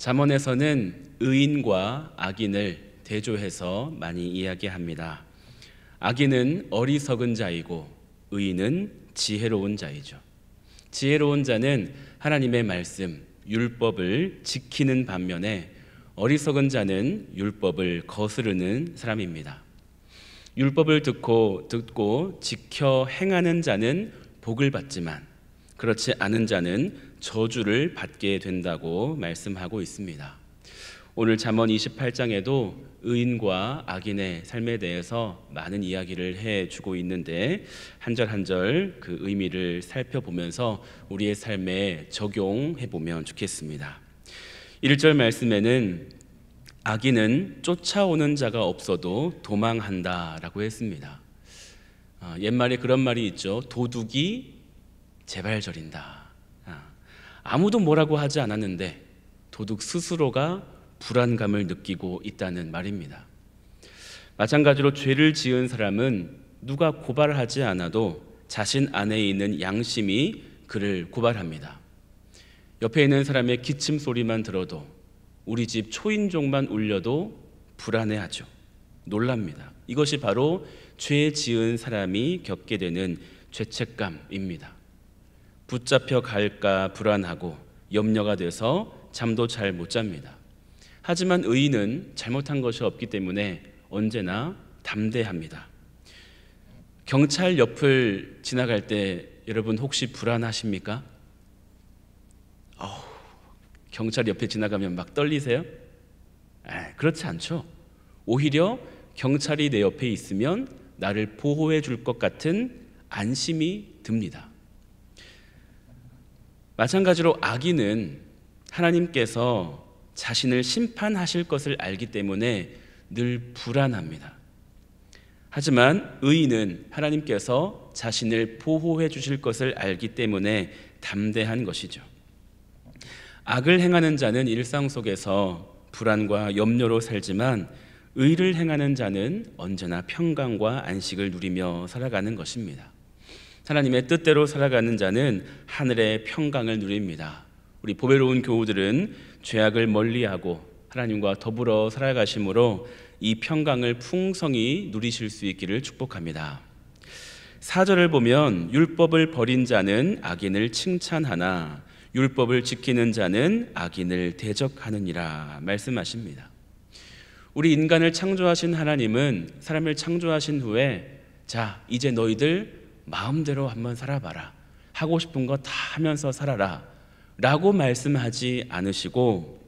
잠언에서는 의인과 악인을 대조해서 많이 이야기합니다. 악인은 어리석은 자이고 의인은 지혜로운 자이죠. 지혜로운 자는 하나님의 말씀, 율법을 지키는 반면에 어리석은 자는 율법을 거스르는 사람입니다. 율법을 듣고 지켜 행하는 자는 복을 받지만 그렇지 않은 자는 저주를 받게 된다고 말씀하고 있습니다. 오늘 잠언 28장에도 의인과 악인의 삶에 대해서 많은 이야기를 해주고 있는데 한 절 한 절 그 의미를 살펴보면서 우리의 삶에 적용해보면 좋겠습니다. 1절 말씀에는 악인은 쫓아오는 자가 없어도 도망한다라고 했습니다. 옛말에 그런 말이 있죠. 도둑이 재발절인다. 아무도 뭐라고 하지 않았는데 도둑 스스로가 불안감을 느끼고 있다는 말입니다. 마찬가지로 죄를 지은 사람은 누가 고발하지 않아도 자신 안에 있는 양심이 그를 고발합니다. 옆에 있는 사람의 기침 소리만 들어도, 우리 집 초인종만 울려도 불안해하죠. 놀랍니다. 이것이 바로 죄 지은 사람이 겪게 되는 죄책감입니다. 붙잡혀 갈까 불안하고 염려가 돼서 잠도 잘 못 잡니다. 하지만 의인은 잘못한 것이 없기 때문에 언제나 담대합니다. 경찰 옆을 지나갈 때 여러분 혹시 불안하십니까? 경찰 옆에 지나가면 막 떨리세요? 그렇지 않죠. 오히려 경찰이 내 옆에 있으면 나를 보호해 줄 것 같은 안심이 듭니다. 마찬가지로 악인은 하나님께서 자신을 심판하실 것을 알기 때문에 늘 불안합니다. 하지만 의인은 하나님께서 자신을 보호해 주실 것을 알기 때문에 담대한 것이죠. 악을 행하는 자는 일상 속에서 불안과 염려로 살지만 의를 행하는 자는 언제나 평강과 안식을 누리며 살아가는 것입니다. 하나님의 뜻대로 살아가는 자는 하늘의 평강을 누립니다. 우리 보배로운 교우들은 죄악을 멀리하고 하나님과 더불어 살아가심으로 이 평강을 풍성히 누리실 수 있기를 축복합니다. 4절을 보면 율법을 버린 자는 악인을 칭찬하나 율법을 지키는 자는 악인을 대적하느니라 말씀하십니다. 우리 인간을 창조하신 하나님은 사람을 창조하신 후에 자, 이제 너희들 마음대로 한번 살아봐라. 하고 싶은 거 다 하면서 살아라. 라고 말씀하지 않으시고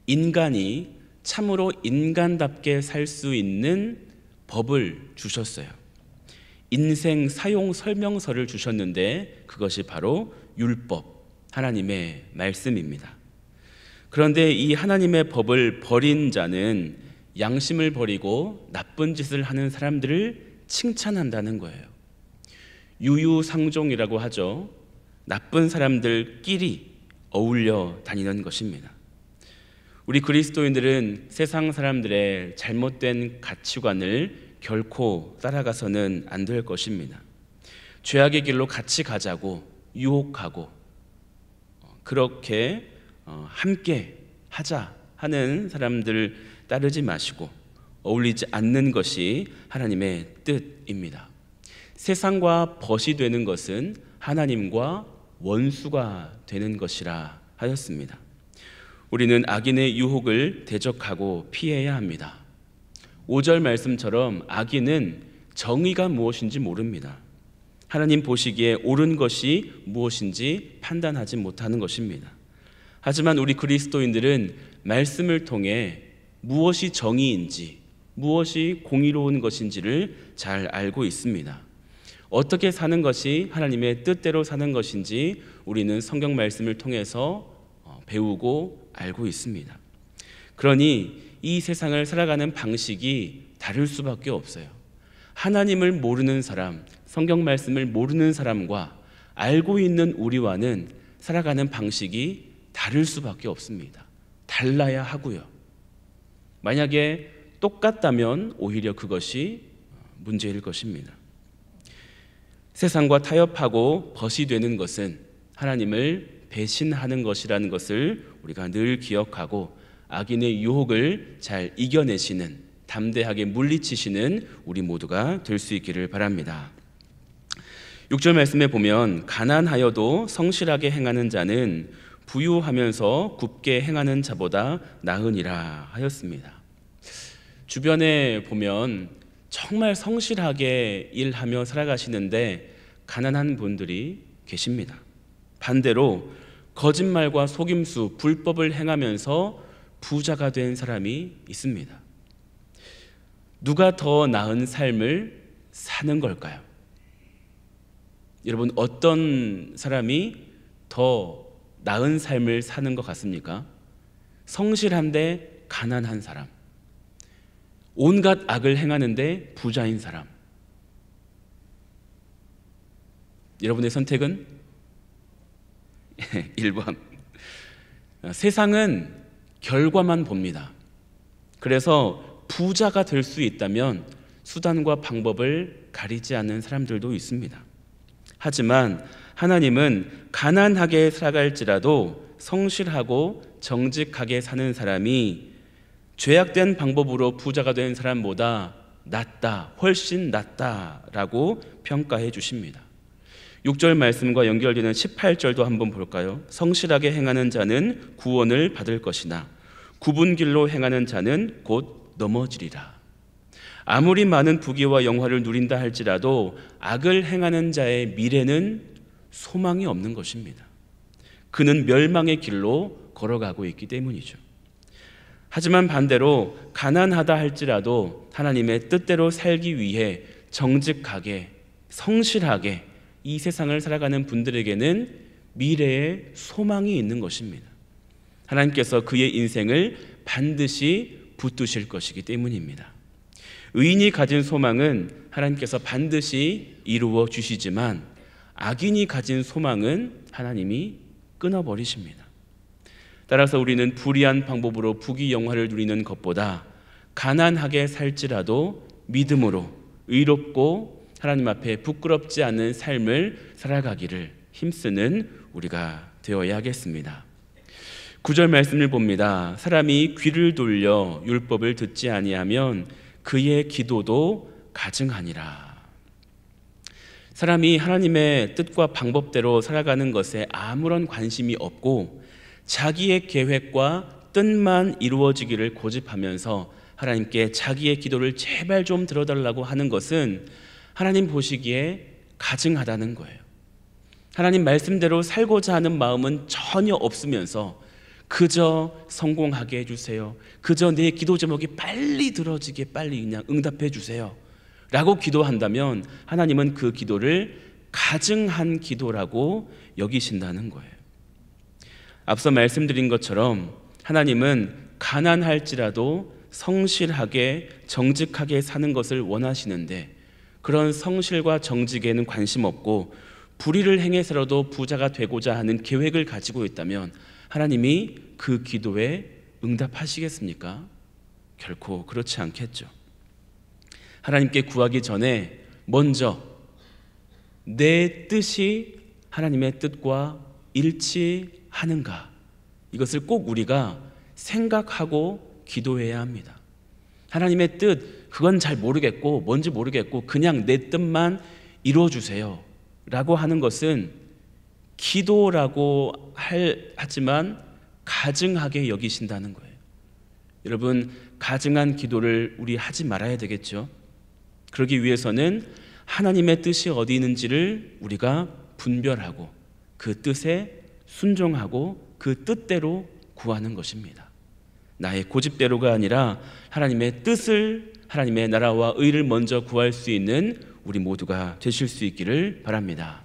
인간이 참으로 인간답게 살 수 있는 법을 주셨어요. 인생 사용 설명서를 주셨는데 그것이 바로 율법, 하나님의 말씀입니다. 그런데 이 하나님의 법을 버린 자는 양심을 버리고 나쁜 짓을 하는 사람들을 칭찬한다는 거예요. 유유상종이라고 하죠. 나쁜 사람들끼리 어울려 다니는 것입니다. 우리 그리스도인들은 세상 사람들의 잘못된 가치관을 결코 따라가서는 안 될 것입니다. 죄악의 길로 같이 가자고 유혹하고 그렇게 함께 하자 하는 사람들 따르지 마시고 어울리지 않는 것이 하나님의 뜻입니다. 세상과 벗이 되는 것은 하나님과 원수가 되는 것이라 하였습니다. 우리는 악인의 유혹을 대적하고 피해야 합니다. 5절 말씀처럼 악인은 정의가 무엇인지 모릅니다. 하나님 보시기에 옳은 것이 무엇인지 판단하지 못하는 것입니다. 하지만 우리 그리스도인들은 말씀을 통해 무엇이 정의인지 무엇이 공의로운 것인지를 잘 알고 있습니다. 어떻게 사는 것이 하나님의 뜻대로 사는 것인지 우리는 성경 말씀을 통해서 배우고 알고 있습니다. 그러니 이 세상을 살아가는 방식이 다를 수밖에 없어요. 하나님을 모르는 사람, 성경 말씀을 모르는 사람과 알고 있는 우리와는 살아가는 방식이 다를 수밖에 없습니다. 달라야 하고요. 만약에 똑같다면 오히려 그것이 문제일 것입니다. 세상과 타협하고 벗이 되는 것은 하나님을 배신하는 것이라는 것을 우리가 늘 기억하고 악인의 유혹을 잘 이겨내시는, 담대하게 물리치시는 우리 모두가 될 수 있기를 바랍니다. 6절 말씀에 보면 가난하여도 성실하게 행하는 자는 부유하면서 굽게 행하는 자보다 나으니라 하였습니다. 주변에 보면 정말 성실하게 일하며 살아가시는데 가난한 분들이 계십니다. 반대로 거짓말과 속임수, 불법을 행하면서 부자가 된 사람이 있습니다. 누가 더 나은 삶을 사는 걸까요? 여러분, 어떤 사람이 더 나은 삶을 사는 것 같습니까? 성실한데 가난한 사람, 온갖 악을 행하는데 부자인 사람. 여러분의 선택은 1번. 세상은 결과만 봅니다. 그래서 부자가 될 수 있다면 수단과 방법을 가리지 않는 사람들도 있습니다. 하지만 하나님은 가난하게 살아갈지라도 성실하고 정직하게 사는 사람이 죄악된 방법으로 부자가 된 사람보다 낫다, 훨씬 낫다라고 평가해 주십니다. 6절 말씀과 연결되는 18절도 한번 볼까요? 성실하게 행하는 자는 구원을 받을 것이나 굽은 길로 행하는 자는 곧 넘어지리라. 아무리 많은 부귀와 영화를 누린다 할지라도 악을 행하는 자의 미래는 소망이 없는 것입니다. 그는 멸망의 길로 걸어가고 있기 때문이죠. 하지만 반대로 가난하다 할지라도 하나님의 뜻대로 살기 위해 정직하게, 성실하게 이 세상을 살아가는 분들에게는 미래에 소망이 있는 것입니다. 하나님께서 그의 인생을 반드시 붙드실 것이기 때문입니다. 의인이 가진 소망은 하나님께서 반드시 이루어 주시지만 악인이 가진 소망은 하나님이 끊어버리십니다. 따라서 우리는 불의한 방법으로 부귀 영화를 누리는 것보다 가난하게 살지라도 믿음으로 의롭고 하나님 앞에 부끄럽지 않은 삶을 살아가기를 힘쓰는 우리가 되어야겠습니다. 9절 말씀을 봅니다. 사람이 귀를 돌려 율법을 듣지 아니하면 그의 기도도 가증하니라. 사람이 하나님의 뜻과 방법대로 살아가는 것에 아무런 관심이 없고 자기의 계획과 뜻만 이루어지기를 고집하면서 하나님께 자기의 기도를 제발 좀 들어달라고 하는 것은 하나님 보시기에 가증하다는 거예요. 하나님 말씀대로 살고자 하는 마음은 전혀 없으면서 그저 성공하게 해주세요, 그저 내 기도 제목이 빨리 들어지게 빨리 그냥 응답해 주세요 라고 기도한다면 하나님은 그 기도를 가증한 기도라고 여기신다는 거예요. 앞서 말씀드린 것처럼 하나님은 가난할지라도 성실하게 정직하게 사는 것을 원하시는데 그런 성실과 정직에는 관심 없고 불의를 행해서라도 부자가 되고자 하는 계획을 가지고 있다면 하나님이 그 기도에 응답하시겠습니까? 결코 그렇지 않겠죠. 하나님께 구하기 전에 먼저 내 뜻이 하나님의 뜻과 일치하는가, 이것을 꼭 우리가 생각하고 기도해야 합니다. 하나님의 뜻, 그건 잘 모르겠고 뭔지 모르겠고 그냥 내 뜻만 이루어주세요 라고 하는 것은 기도라고 하지만 가증하게 여기신다는 거예요. 여러분, 가증한 기도를 우리 하지 말아야 되겠죠. 그러기 위해서는 하나님의 뜻이 어디 있는지를 우리가 분별하고 그 뜻에 순종하고 그 뜻대로 구하는 것입니다. 나의 고집대로가 아니라 하나님의 뜻을, 하나님의 나라와 의를 먼저 구할 수 있는 우리 모두가 되실 수 있기를 바랍니다.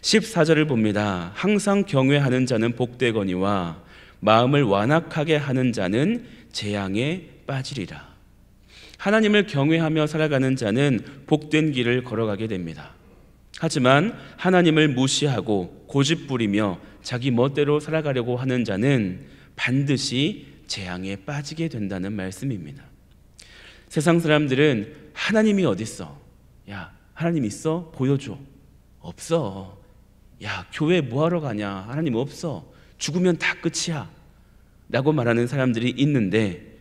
14절을 봅니다. 항상 경외하는 자는 복되거니와 마음을 완악하게 하는 자는 재앙에 빠지리라. 하나님을 경외하며 살아가는 자는 복된 길을 걸어가게 됩니다. 하지만 하나님을 무시하고 고집부리며 자기 멋대로 살아가려고 하는 자는 반드시 재앙에 빠지게 된다는 말씀입니다. 세상 사람들은 하나님이 어디 있어? 야, 하나님 있어? 보여줘. 없어. 야, 교회 뭐하러 가냐? 하나님 없어. 죽으면 다 끝이야 라고 말하는 사람들이 있는데,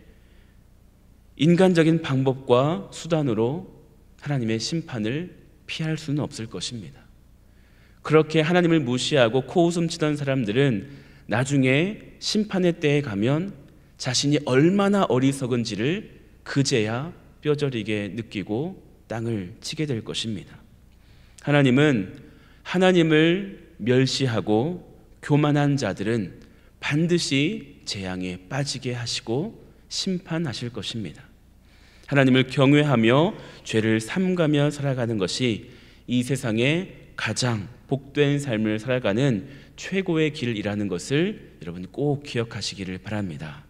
인간적인 방법과 수단으로 하나님의 심판을 피할 수는 없을 것입니다. 그렇게 하나님을 무시하고 코웃음 치던 사람들은 나중에 심판의 때에 가면 자신이 얼마나 어리석은지를 그제야 뼈저리게 느끼고 땅을 치게 될 것입니다. 하나님은 하나님을 멸시하고 교만한 자들은 반드시 재앙에 빠지게 하시고 심판하실 것입니다. 하나님을 경외하며 죄를 삼가며 살아가는 것이 이 세상에 가장 복된 삶을 살아가는 최고의 길이라는 것을 여러분 꼭 기억하시기를 바랍니다.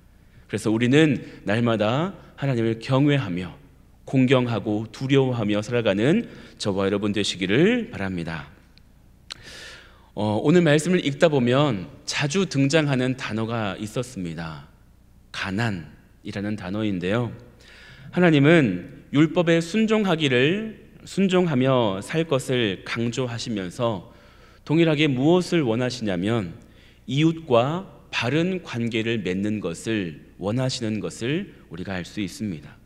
그래서 우리는 날마다 하나님을 경외하며 공경하고 두려워하며 살아가는 저와 여러분 되시기를 바랍니다. 오늘 말씀을 읽다 보면 자주 등장하는 단어가 있었습니다. 가난이라는 단어인데요, 하나님은 율법에 순종하며 살 것을 강조하시면서 동일하게 무엇을 원하시냐면 이웃과 바른 관계를 맺는 것을 원하시는 것을 우리가 알 수 있습니다.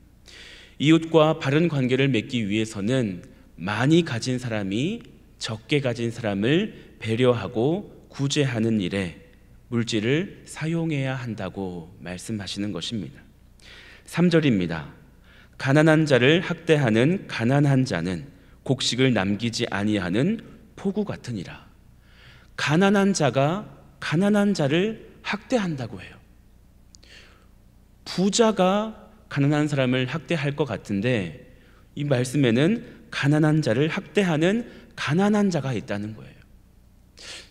이웃과 바른 관계를 맺기 위해서는 많이 가진 사람이 적게 가진 사람을 배려하고 구제하는 일에 물질을 사용해야 한다고 말씀하시는 것입니다. 3절입니다. 가난한 자를 학대하는 가난한 자는 곡식을 남기지 아니하는 포구 같으니라. 가난한 자가 가난한 자를 학대한다고 해요. 부자가 가난한 사람을 학대할 것 같은데 이 말씀에는 가난한 자를 학대하는 가난한 자가 있다는 거예요.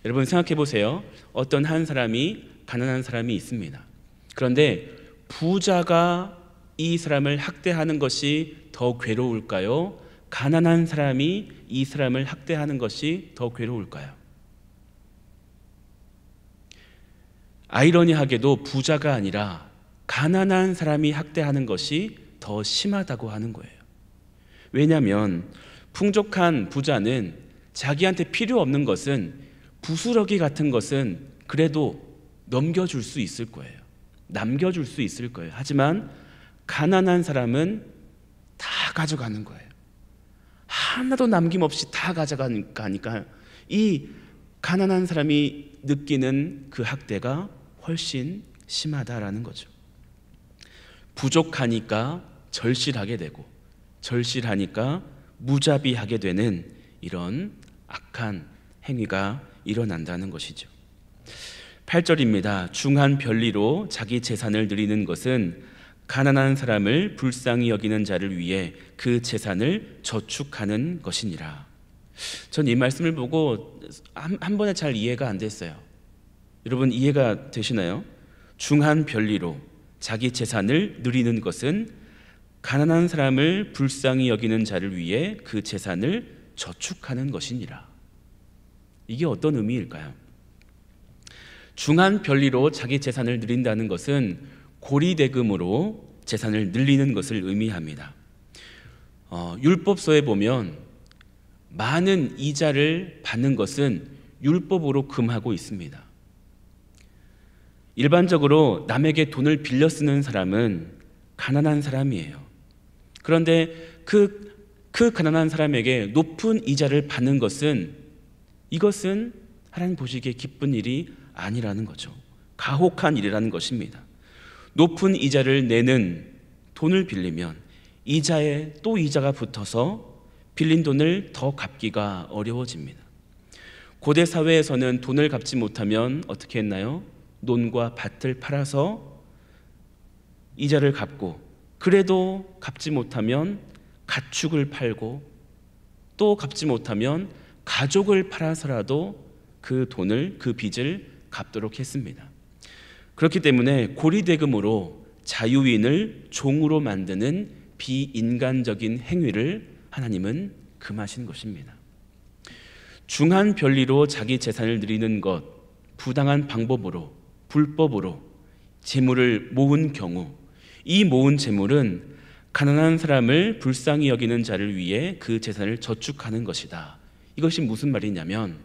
여러분 생각해 보세요. 어떤 한 사람이 가난한 사람이 있습니다. 그런데 부자가 이 사람을 학대하는 것이 더 괴로울까요? 가난한 사람이 이 사람을 학대하는 것이 더 괴로울까요? 아이러니하게도 부자가 아니라 가난한 사람이 학대하는 것이 더 심하다고 하는 거예요. 왜냐하면 풍족한 부자는 자기한테 필요 없는 것은, 부스러기 같은 것은 그래도 넘겨줄 수 있을 거예요. 남겨줄 수 있을 거예요. 하지만 가난한 사람은 다 가져가는 거예요. 하나도 남김없이 다 가져가니까 이 가난한 사람이 느끼는 그 학대가 훨씬 심하다라는 거죠. 부족하니까 절실하게 되고 절실하니까 무자비하게 되는 이런 악한 행위가 일어난다는 것이죠. 8절입니다. 중한 별리로 자기 재산을 누리는 것은 가난한 사람을 불쌍히 여기는 자를 위해 그 재산을 저축하는 것이니라. 전 이 말씀을 보고 한 번에 잘 이해가 안 됐어요. 여러분 이해가 되시나요? 중한 별리로 자기 재산을 누리는 것은 가난한 사람을 불쌍히 여기는 자를 위해 그 재산을 저축하는 것이니라. 이게 어떤 의미일까요? 중한 별리로 자기 재산을 누린다는 것은 고리대금으로 재산을 늘리는 것을 의미합니다. 율법서에 보면 많은 이자를 받는 것은 율법으로 금하고 있습니다. 일반적으로 남에게 돈을 빌려 쓰는 사람은 가난한 사람이에요. 그런데 그 가난한 사람에게 높은 이자를 받는 것은, 이것은 하나님 보시기에 기쁜 일이 아니라는 거죠. 가혹한 일이라는 것입니다. 높은 이자를 내는 돈을 빌리면 이자에 또 이자가 붙어서 빌린 돈을 더 갚기가 어려워집니다. 고대 사회에서는 돈을 갚지 못하면 어떻게 했나요? 논과 밭을 팔아서 이자를 갚고, 그래도 갚지 못하면 가축을 팔고, 또 갚지 못하면 가족을 팔아서라도 그 돈을, 그 빚을 갚도록 했습니다. 그렇기 때문에 고리대금으로 자유인을 종으로 만드는 비인간적인 행위를 하나님은 금하신 것입니다. 중한 별리로 자기 재산을 누리는 것, 부당한 방법으로, 불법으로 재물을 모은 경우, 이 모은 재물은 가난한 사람을 불쌍히 여기는 자를 위해 그 재산을 저축하는 것이다. 이것이 무슨 말이냐면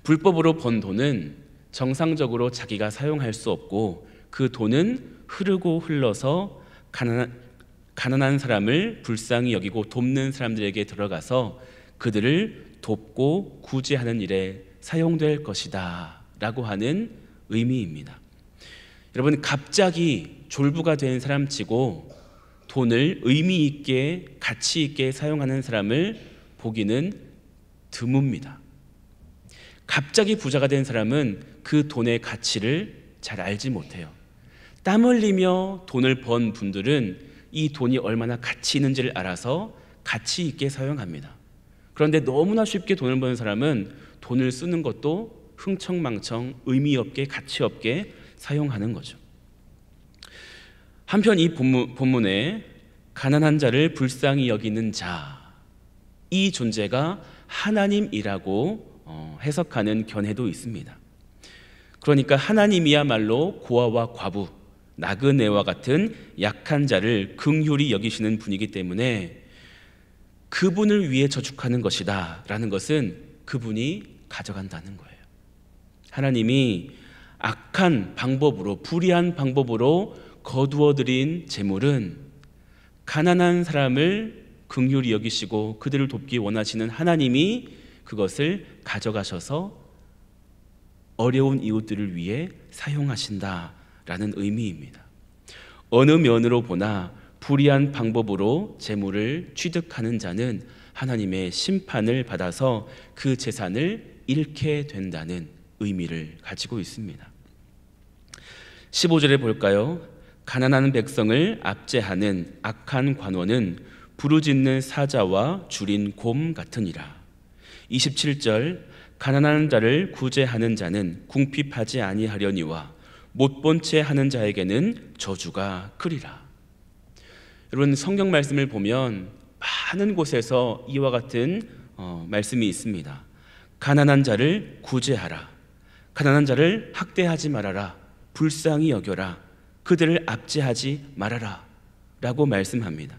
불법으로 번 돈은 정상적으로 자기가 사용할 수 없고 그 돈은 흐르고 흘러서 가난한 사람을 불쌍히 여기고 돕는 사람들에게 들어가서 그들을 돕고 구제하는 일에 사용될 것이다 라고 하는 의미입니다. 여러분, 갑자기 졸부가 된 사람치고 돈을 의미 있게 가치 있게 사용하는 사람을 보기는 드뭅니다. 갑자기 부자가 된 사람은 그 돈의 가치를 잘 알지 못해요. 땀 흘리며 돈을 번 분들은 이 돈이 얼마나 가치 있는지를 알아서 가치 있게 사용합니다. 그런데 너무나 쉽게 돈을 버는 사람은 돈을 쓰는 것도 흥청망청 의미 없게 가치 없게 사용하는 거죠. 한편 이 본문에 가난한 자를 불쌍히 여기는 자, 이 존재가 하나님이라고 해석하는 견해도 있습니다. 그러니까 하나님이야말로 고아와 과부, 나그네와 같은 약한 자를 긍휼히 여기시는 분이기 때문에 그분을 위해 저축하는 것이다 라는 것은 그분이 가져간다는 거예요. 하나님이 악한 방법으로, 불의한 방법으로 거두어들인 재물은 가난한 사람을 긍휼히 여기시고 그들을 돕기 원하시는 하나님이 그것을 가져가셔서 어려운 이웃들을 위해 사용하신다라는 의미입니다. 어느 면으로 보나 불의한 방법으로 재물을 취득하는 자는 하나님의 심판을 받아서 그 재산을 잃게 된다는 의미를 가지고 있습니다. 15절에 볼까요? 가난한 백성을 압제하는 악한 관원은 부르짖는 사자와 줄인 곰 같으니라. 27절, 가난한 자를 구제하는 자는 궁핍하지 아니하려니와 못본 채 하는 자에게는 저주가 크리라. 여러분, 성경 말씀을 보면 많은 곳에서 이와 같은 말씀이 있습니다. 가난한 자를 구제하라, 가난한 자를 학대하지 말아라, 불쌍히 여겨라, 그들을 압제하지 말아라 라고 말씀합니다.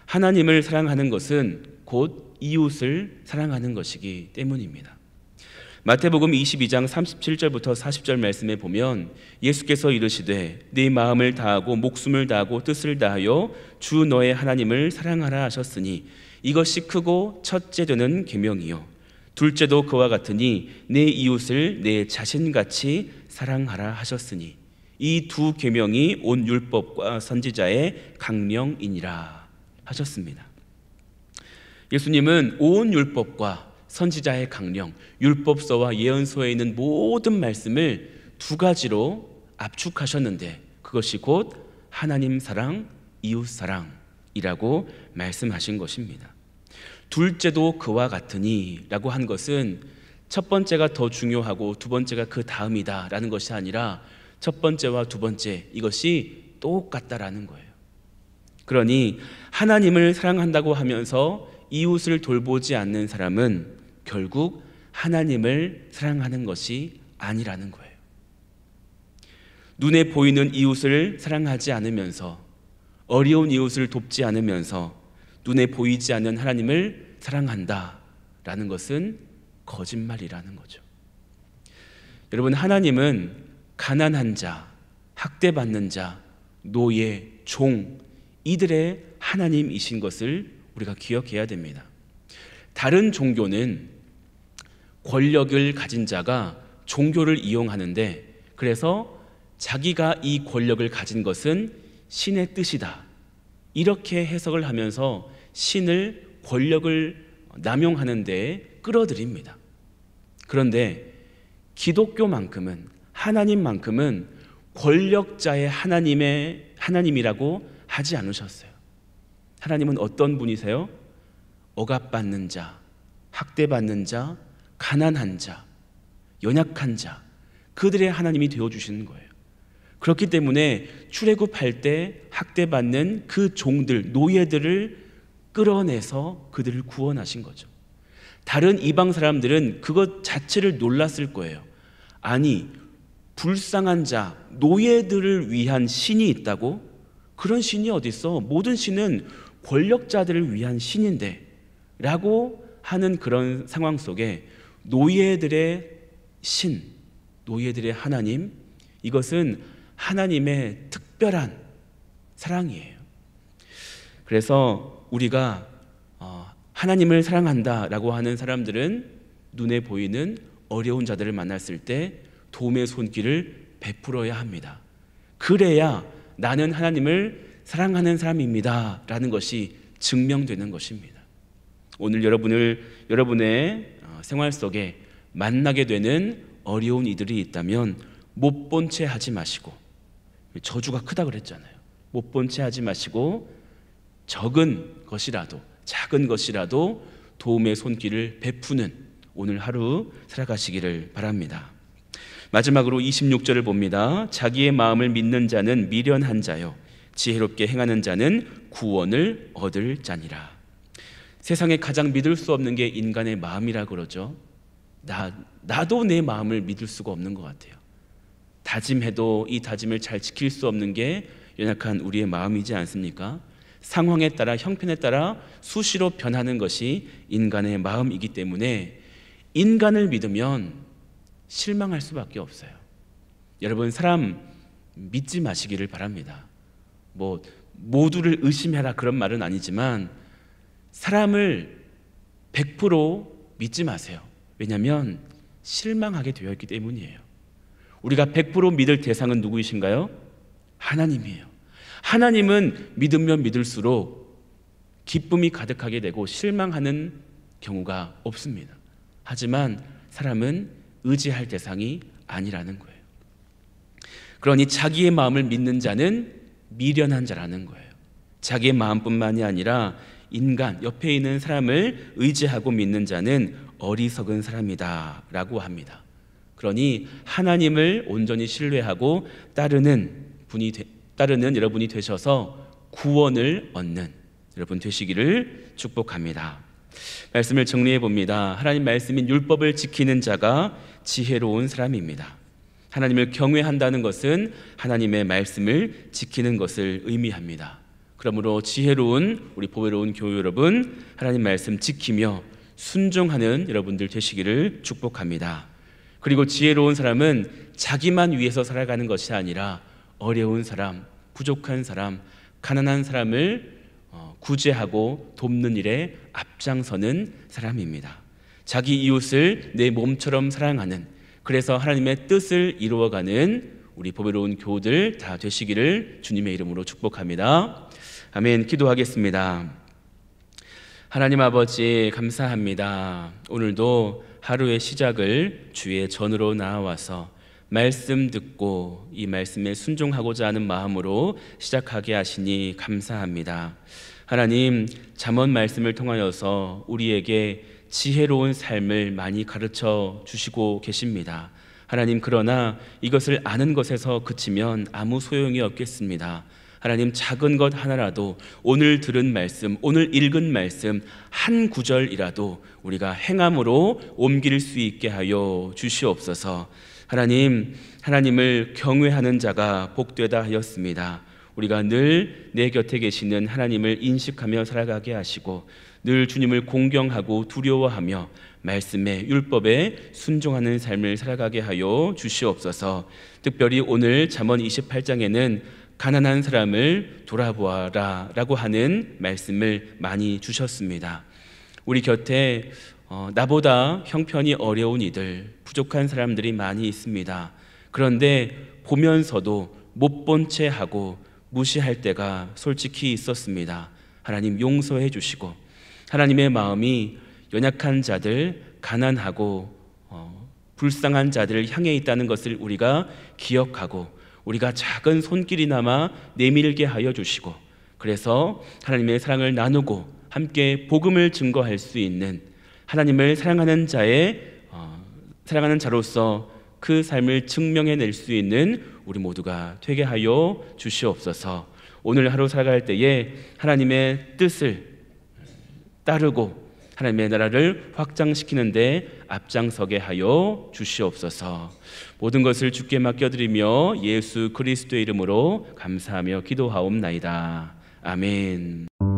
하나님을 사랑하는 것은 곧 이웃을 사랑하는 것이기 때문입니다. 마태복음 22장 37절부터 40절 말씀에 보면 예수께서 이르시되 네 마음을 다하고 목숨을 다하고 뜻을 다하여 주 너의 하나님을 사랑하라 하셨으니 이것이 크고 첫째 되는 계명이요 둘째도 그와 같으니 내 이웃을 내 자신같이 사랑하라 하셨으니 이 두 계명이 온 율법과 선지자의 강령이니라 하셨습니다. 예수님은 온 율법과 선지자의 강령, 율법서와 예언서에 있는 모든 말씀을 두 가지로 압축하셨는데 그것이 곧 하나님 사랑, 이웃 사랑이라고 말씀하신 것입니다. 둘째도 그와 같으니 라고 한 것은 첫 번째가 더 중요하고 두 번째가 그 다음이다 라는 것이 아니라 첫 번째와 두 번째 이것이 똑같다라는 거예요. 그러니 하나님을 사랑한다고 하면서 이웃을 돌보지 않는 사람은 결국 하나님을 사랑하는 것이 아니라는 거예요. 눈에 보이는 이웃을 사랑하지 않으면서 어려운 이웃을 돕지 않으면서 눈에 보이지 않는 하나님을 사랑한다라는 것은 거짓말이라는 거죠. 여러분, 하나님은 가난한 자, 학대받는 자, 노예, 종 이들의 하나님이신 것을 우리가 기억해야 됩니다. 다른 종교는 권력을 가진 자가 종교를 이용하는데 그래서 자기가 이 권력을 가진 것은 신의 뜻이다 이렇게 해석을 하면서 신을 권력을 남용하는 데 끌어들입니다. 그런데 기독교만큼은 하나님만큼은 권력자의 하나님이라고 하지 않으셨어요. 하나님은 어떤 분이세요? 억압받는 자, 학대받는 자, 가난한 자, 연약한 자 그들의 하나님이 되어주시는 거예요. 그렇기 때문에 출애굽할 때 학대받는 그 종들, 노예들을 끌어내서 그들을 구원하신 거죠. 다른 이방 사람들은 그것 자체를 놀랐을 거예요. 아니, 불쌍한 자, 노예들을 위한 신이 있다고? 그런 신이 어디 있어? 모든 신은 권력자들을 위한 신인데 라고 하는 그런 상황 속에 노예들의 신, 노예들의 하나님, 이것은 하나님의 특별한 사랑이에요. 그래서 우리가 하나님을 사랑한다라고 하는 사람들은 눈에 보이는 어려운 자들을 만났을 때 도움의 손길을 베풀어야 합니다. 그래야 나는 하나님을 사랑하는 사람입니다 라는 것이 증명되는 것입니다. 오늘 여러분의 생활 속에 만나게 되는 어려운 이들이 있다면 못 본 채 하지 마시고, 저주가 크다 그랬잖아요. 못 본 채 하지 마시고 작은 것이라도 도움의 손길을 베푸는 오늘 하루 살아가시기를 바랍니다. 마지막으로 26절을 봅니다. 자기의 마음을 믿는 자는 미련한 자요, 지혜롭게 행하는 자는 구원을 얻을 자니라. 세상에 가장 믿을 수 없는 게 인간의 마음이라 그러죠. 나도 내 마음을 믿을 수가 없는 것 같아요. 다짐해도 이 다짐을 잘 지킬 수 없는 게 연약한 우리의 마음이지 않습니까? 상황에 따라, 형편에 따라 수시로 변하는 것이 인간의 마음이기 때문에 인간을 믿으면 실망할 수밖에 없어요. 여러분, 사람 믿지 마시기를 바랍니다. 모두를 의심해라 그런 말은 아니지만 사람을 100% 믿지 마세요. 왜냐하면 실망하게 되어 있기 때문이에요. 우리가 100% 믿을 대상은 누구이신가요? 하나님이에요. 하나님은 믿으면 믿을수록 기쁨이 가득하게 되고 실망하는 경우가 없습니다. 하지만 사람은 의지할 대상이 아니라는 거예요. 그러니 자기의 마음을 믿는 자는 미련한 자라는 거예요. 자기의 마음뿐만이 아니라 인간, 옆에 있는 사람을 의지하고 믿는 자는 어리석은 사람이다 라고 합니다. 그러니 하나님을 온전히 신뢰하고 따르는 여러분이 되셔서 구원을 얻는 여러분 되시기를 축복합니다. 말씀을 정리해 봅니다. 하나님 말씀인 율법을 지키는 자가 지혜로운 사람입니다. 하나님을 경외한다는 것은 하나님의 말씀을 지키는 것을 의미합니다. 그러므로 지혜로운 우리 보배로운 교회 여러분, 하나님 말씀 지키며 순종하는 여러분들 되시기를 축복합니다. 그리고 지혜로운 사람은 자기만 위해서 살아가는 것이 아니라 어려운 사람, 부족한 사람, 가난한 사람을 구제하고 돕는 일에 앞장서는 사람입니다. 자기 이웃을 내 몸처럼 사랑하는, 그래서 하나님의 뜻을 이루어가는 우리 보배로운 교우들 다 되시기를 주님의 이름으로 축복합니다. 아멘. 기도하겠습니다. 하나님 아버지, 감사합니다. 오늘도 하루의 시작을 주의 전으로 나아와서 말씀 듣고 이 말씀에 순종하고자 하는 마음으로 시작하게 하시니 감사합니다. 하나님, 잠언 말씀을 통하여서 우리에게 지혜로운 삶을 많이 가르쳐 주시고 계십니다. 하나님, 그러나 이것을 아는 것에서 그치면 아무 소용이 없겠습니다. 하나님, 작은 것 하나라도 오늘 들은 말씀, 오늘 읽은 말씀 한 구절이라도 우리가 행함으로 옮길 수 있게 하여 주시옵소서. 하나님, 하나님을 경외하는 자가 복되다 하였습니다. 우리가 늘 내 곁에 계시는 하나님을 인식하며 살아가게 하시고 늘 주님을 공경하고 두려워하며 말씀에 율법에 순종하는 삶을 살아가게 하여 주시옵소서. 특별히 오늘 잠언 28장에는 가난한 사람을 돌아보아라 라고 하는 말씀을 많이 주셨습니다. 우리 곁에 나보다 형편이 어려운 이들, 부족한 사람들이 많이 있습니다. 그런데 보면서도 못 본 채 하고 무시할 때가 솔직히 있었습니다. 하나님, 용서해 주시고 하나님의 마음이 연약한 자들, 가난하고 불쌍한 자들을 향해 있다는 것을 우리가 기억하고 우리가 작은 손길이나마 내밀게 하여 주시고, 그래서 하나님의 사랑을 나누고 함께 복음을 증거할 수 있는 하나님을 사랑하는 자로서 그 삶을 증명해낼 수 있는 우리 모두가 되게 하여 주시옵소서. 오늘 하루 살아갈 때에 하나님의 뜻을 따르고 하나님의 나라를 확장시키는 데 앞장서게 하여 주시옵소서. 모든 것을 주께 맡겨드리며 예수 그리스도의 이름으로 감사하며 기도하옵나이다. 아멘.